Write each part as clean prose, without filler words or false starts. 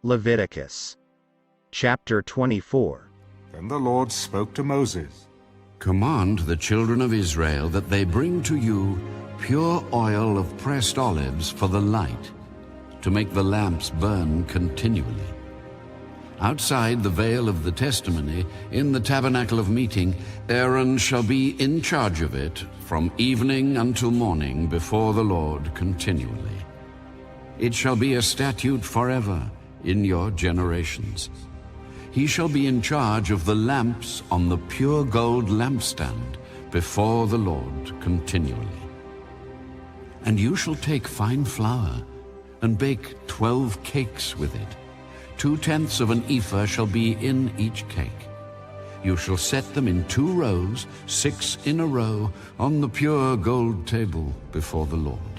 Leviticus chapter 24. Then the Lord spoke to Moses. Command the children of Israel that they bring to you pure oil of pressed olives for the light, to make the lamps burn continually. Outside the veil of the testimony, in the tabernacle of meeting, Aaron shall be in charge of it from evening until morning before the Lord continually. It shall be a statute forever in your generations. He shall be in charge of the lamps on the pure gold lampstand before the Lord continually. And you shall take fine flour and bake 12 cakes with it. 2/10 of an ephah shall be in each cake. You shall set them in 2 rows, 6 in a row, on the pure gold table before the Lord.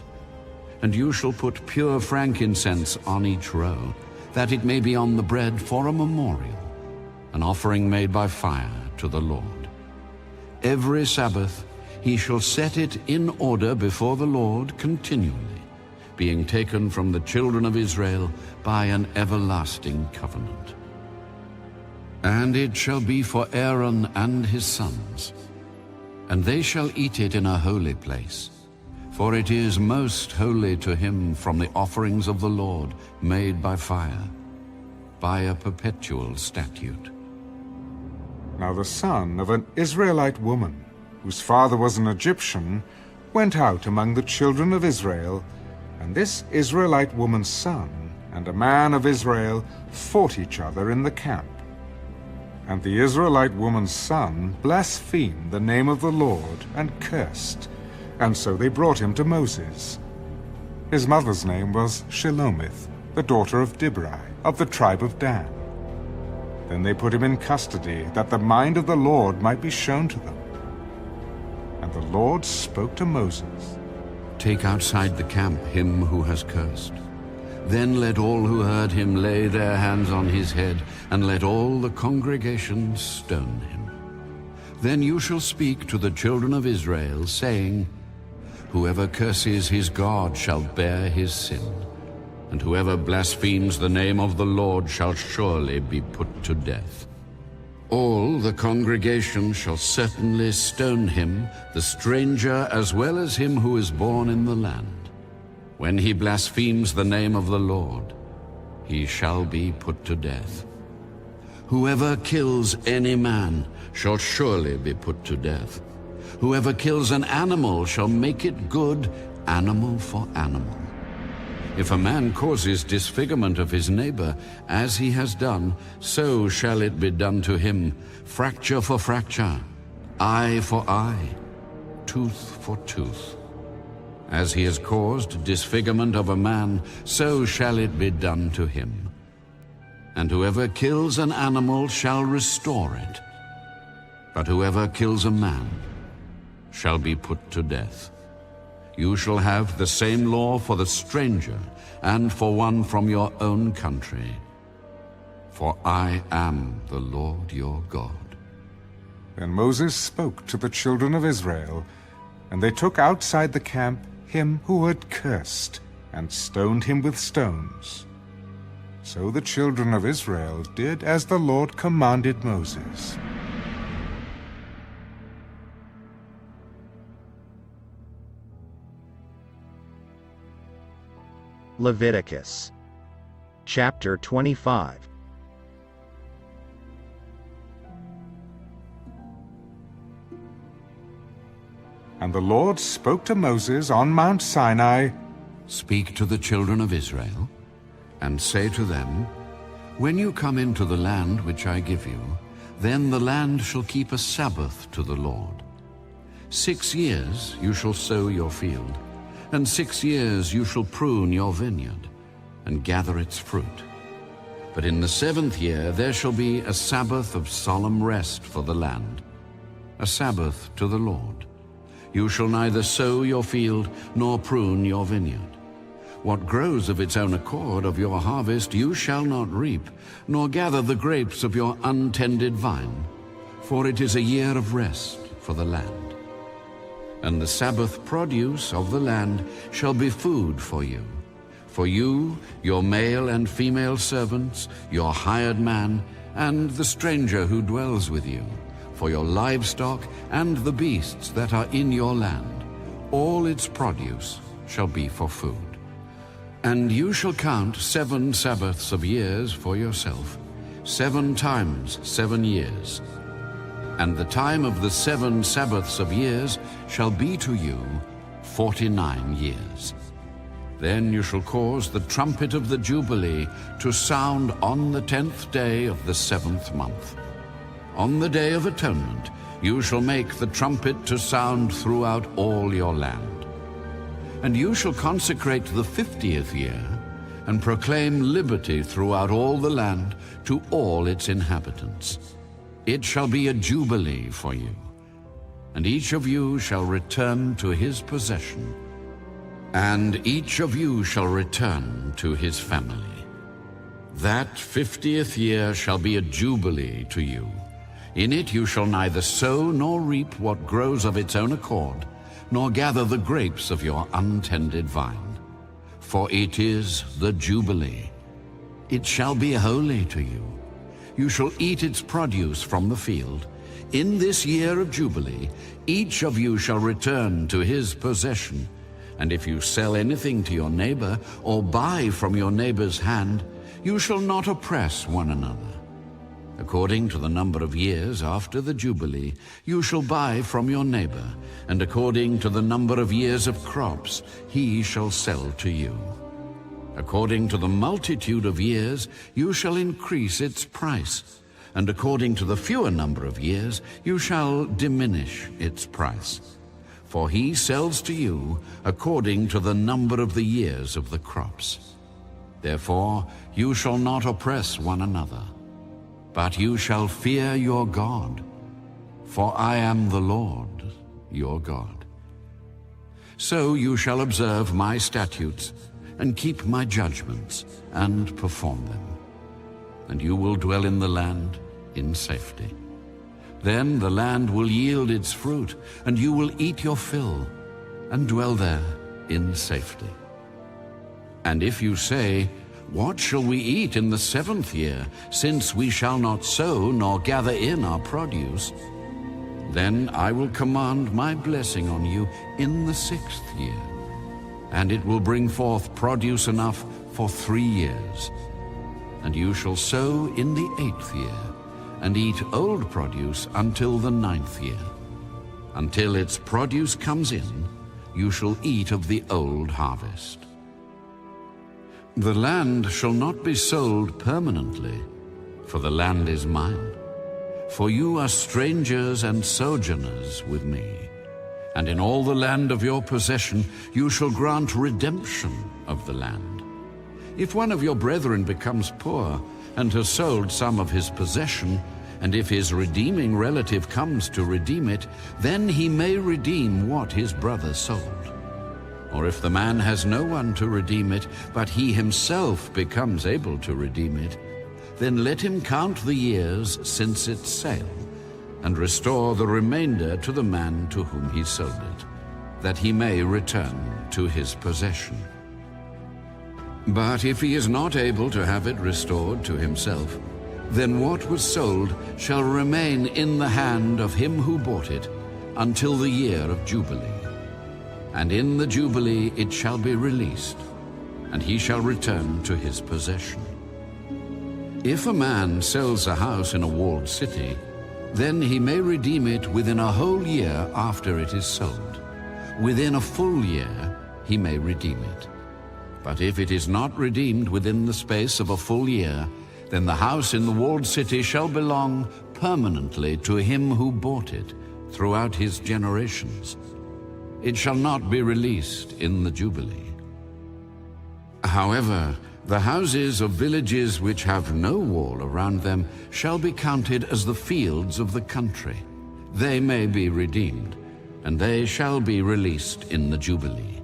And you shall put pure frankincense on each row, that it may be on the bread for a memorial, an offering made by fire to the Lord. Every Sabbath he shall set it in order before the Lord continually, being taken from the children of Israel by an everlasting covenant. And it shall be for Aaron and his sons, and they shall eat it in a holy place, for it is most holy to him from the offerings of the Lord made by fire, by a perpetual statute. Now the son of an Israelite woman, whose father was an Egyptian, went out among the children of Israel, and this Israelite woman's son and a man of Israel fought each other in the camp. And the Israelite woman's son blasphemed the name of the Lord and cursed, and so they brought him to Moses. His mother's name was Shelomith, the daughter of Dibri, of the tribe of Dan. Then they put him in custody, that the mind of the Lord might be shown to them. And the Lord spoke to Moses. Take outside the camp him who has cursed. Then let all who heard him lay their hands on his head, and let all the congregation stone him. Then you shall speak to the children of Israel, saying, Whoever curses his God shall bear his sin, and whoever blasphemes the name of the Lord shall surely be put to death. All the congregation shall certainly stone him, the stranger as well as him who is born in the land. When he blasphemes the name of the Lord, he shall be put to death. Whoever kills any man shall surely be put to death. Whoever kills an animal shall make it good, animal for animal. If a man causes disfigurement of his neighbor, as he has done, so shall it be done to him, fracture for fracture, eye for eye, tooth for tooth. As he has caused disfigurement of a man, so shall it be done to him. And whoever kills an animal shall restore it. But whoever kills a man shall be put to death. You shall have the same law for the stranger and for one from your own country. For I am the Lord your God. Then Moses spoke to the children of Israel, and they took outside the camp him who had cursed, and stoned him with stones. So the children of Israel did as the Lord commanded Moses. Leviticus chapter 25. And the Lord spoke to Moses on Mount Sinai. Speak to the children of Israel, and say to them, When you come into the land which I give you, then the land shall keep a Sabbath to the Lord. 6 years you shall sow your field, and 6 years you shall prune your vineyard, and gather its fruit. But in the 7th year there shall be a Sabbath of solemn rest for the land, a Sabbath to the Lord. You shall neither sow your field nor prune your vineyard. What grows of its own accord of your harvest you shall not reap, nor gather the grapes of your untended vine, for it is a year of rest for the land. And the Sabbath produce of the land shall be food for you. For you, your male and female servants, your hired man, and the stranger who dwells with you, for your livestock and the beasts that are in your land, all its produce shall be for food. And you shall count 7 Sabbaths of years for yourself, 7 times 7 years. And the time of the 7 Sabbaths of years shall be to you 49 years. Then you shall cause the trumpet of the Jubilee to sound on the 10th day of the 7th month. On the Day of Atonement you shall make the trumpet to sound throughout all your land. And you shall consecrate the 50th year, and proclaim liberty throughout all the land to all its inhabitants. It shall be a jubilee for you, and each of you shall return to his possession, and each of you shall return to his family. That 50th year shall be a jubilee to you. In it you shall neither sow nor reap what grows of its own accord, nor gather the grapes of your untended vine. For it is the Jubilee. It shall be holy to you. You shall eat its produce from the field. In this year of Jubilee, each of you shall return to his possession. And if you sell anything to your neighbor, or buy from your neighbor's hand, you shall not oppress one another. According to the number of years after the Jubilee, you shall buy from your neighbor, and according to the number of years of crops, he shall sell to you. According to the multitude of years, you shall increase its price, and according to the fewer number of years, you shall diminish its price. For he sells to you according to the number of the years of the crops. Therefore, you shall not oppress one another, but you shall fear your God, for I am the Lord your God. So you shall observe my statutes, and keep my judgments, and perform them. And you will dwell in the land in safety. Then the land will yield its fruit, and you will eat your fill, and dwell there in safety. And if you say, what shall we eat in the 7th year, since we shall not sow nor gather in our produce? Then I will command my blessing on you in the 6th year, and it will bring forth produce enough for 3 years. And you shall sow in the 8th year, and eat old produce until the 9th year. Until its produce comes in, you shall eat of the old harvest. The land shall not be sold permanently, for the land is mine. For you are strangers and sojourners with me. And in all the land of your possession you shall grant redemption of the land. If one of your brethren becomes poor, and has sold some of his possession, and if his redeeming relative comes to redeem it, then he may redeem what his brother sold. Or if the man has no one to redeem it, but he himself becomes able to redeem it, then let him count the years since its sale, and restore the remainder to the man to whom he sold it, that he may return to his possession. But if he is not able to have it restored to himself, then what was sold shall remain in the hand of him who bought it until the year of Jubilee. And in the Jubilee it shall be released, and he shall return to his possession. If a man sells a house in a walled city, then he may redeem it within a whole year after it is sold. Within a full year he may redeem it. But if it is not redeemed within the space of a full year, then the house in the walled city shall belong permanently to him who bought it throughout his generations. It shall not be released in the Jubilee. However, the houses of villages which have no wall around them shall be counted as the fields of the country. They may be redeemed, and they shall be released in the Jubilee.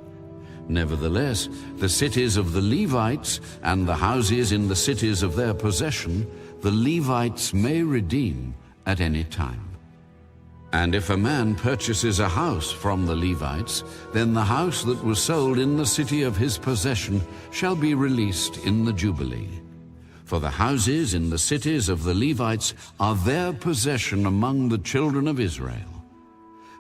Nevertheless, the cities of the Levites and the houses in the cities of their possession, the Levites may redeem at any time. And if a man purchases a house from the Levites, then the house that was sold in the city of his possession shall be released in the Jubilee. For the houses in the cities of the Levites are their possession among the children of Israel.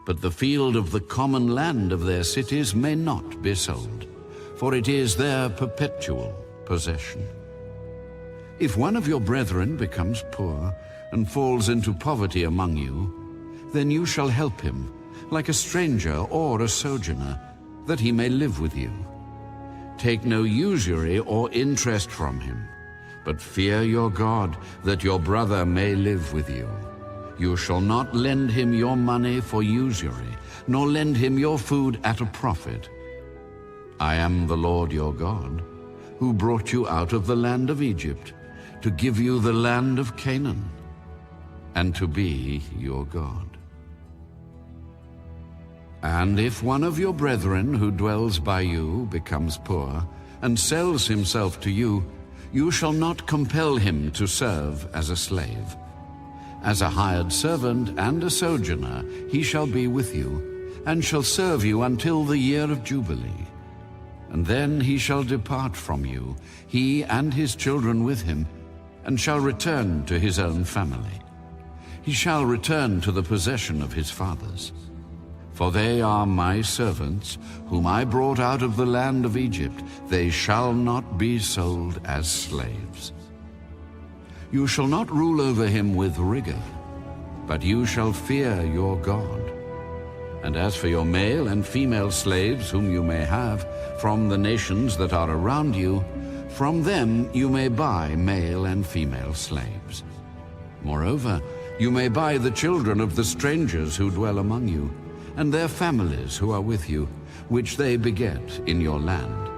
But the field of the common land of their cities may not be sold, for it is their perpetual possession. If one of your brethren becomes poor and falls into poverty among you, then you shall help him, like a stranger or a sojourner, that he may live with you. Take no usury or interest from him, but fear your God, that your brother may live with you. You shall not lend him your money for usury, nor lend him your food at a profit. I am the Lord your God, who brought you out of the land of Egypt, to give you the land of Canaan, and to be your God. And if one of your brethren who dwells by you becomes poor, and sells himself to you, you shall not compel him to serve as a slave. As a hired servant and a sojourner he shall be with you, and shall serve you until the year of Jubilee. And then he shall depart from you, he and his children with him, and shall return to his own family. He shall return to the possession of his fathers. For they are my servants, whom I brought out of the land of Egypt. They shall not be sold as slaves. You shall not rule over him with rigor, but you shall fear your God. And as for your male and female slaves whom you may have from the nations that are around you, from them you may buy male and female slaves. Moreover, you may buy the children of the strangers who dwell among you, and their families who are with you, which they beget in your land,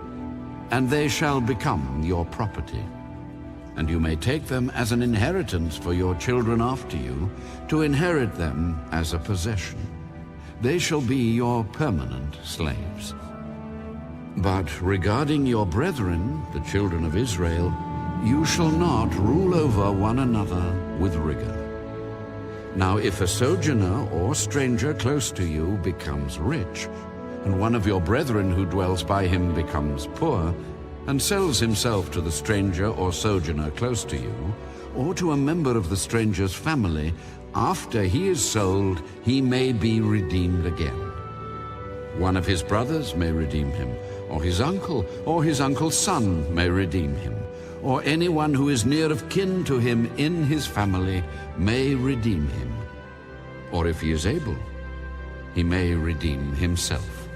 and they shall become your property. And you may take them as an inheritance for your children after you, to inherit them as a possession. They shall be your permanent slaves. But regarding your brethren, the children of Israel, you shall not rule over one another with rigor. Now if a sojourner or stranger close to you becomes rich, and one of your brethren who dwells by him becomes poor, and sells himself to the stranger or sojourner close to you, or to a member of the stranger's family, after he is sold, he may be redeemed again. One of his brothers may redeem him, or his uncle's son may redeem him, or anyone who is near of kin to him in his family may redeem him. Or if he is able, he may redeem himself.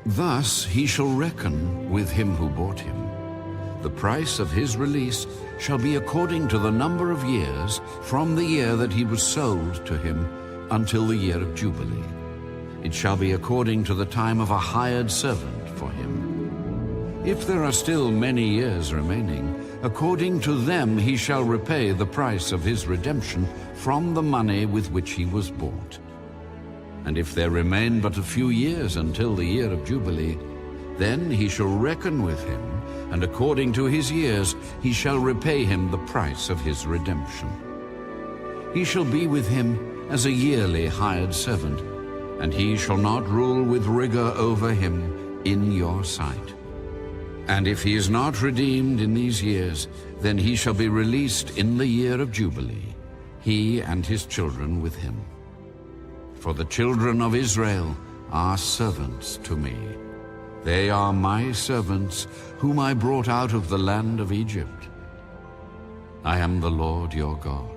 Thus he shall reckon with him who bought him. The price of his release shall be according to the number of years from the year that he was sold to him until the year of Jubilee. It shall be according to the time of a hired servant for him. If there are still many years remaining, according to them he shall repay the price of his redemption from the money with which he was bought. And if there remain but a few years until the year of Jubilee, then he shall reckon with him, and according to his years he shall repay him the price of his redemption. He shall be with him as a yearly hired servant, and he shall not rule with rigor over him in your sight. And if he is not redeemed in these years, then he shall be released in the year of Jubilee, he and his children with him. For the children of Israel are servants to me. They are my servants, whom I brought out of the land of Egypt. I am the Lord your God.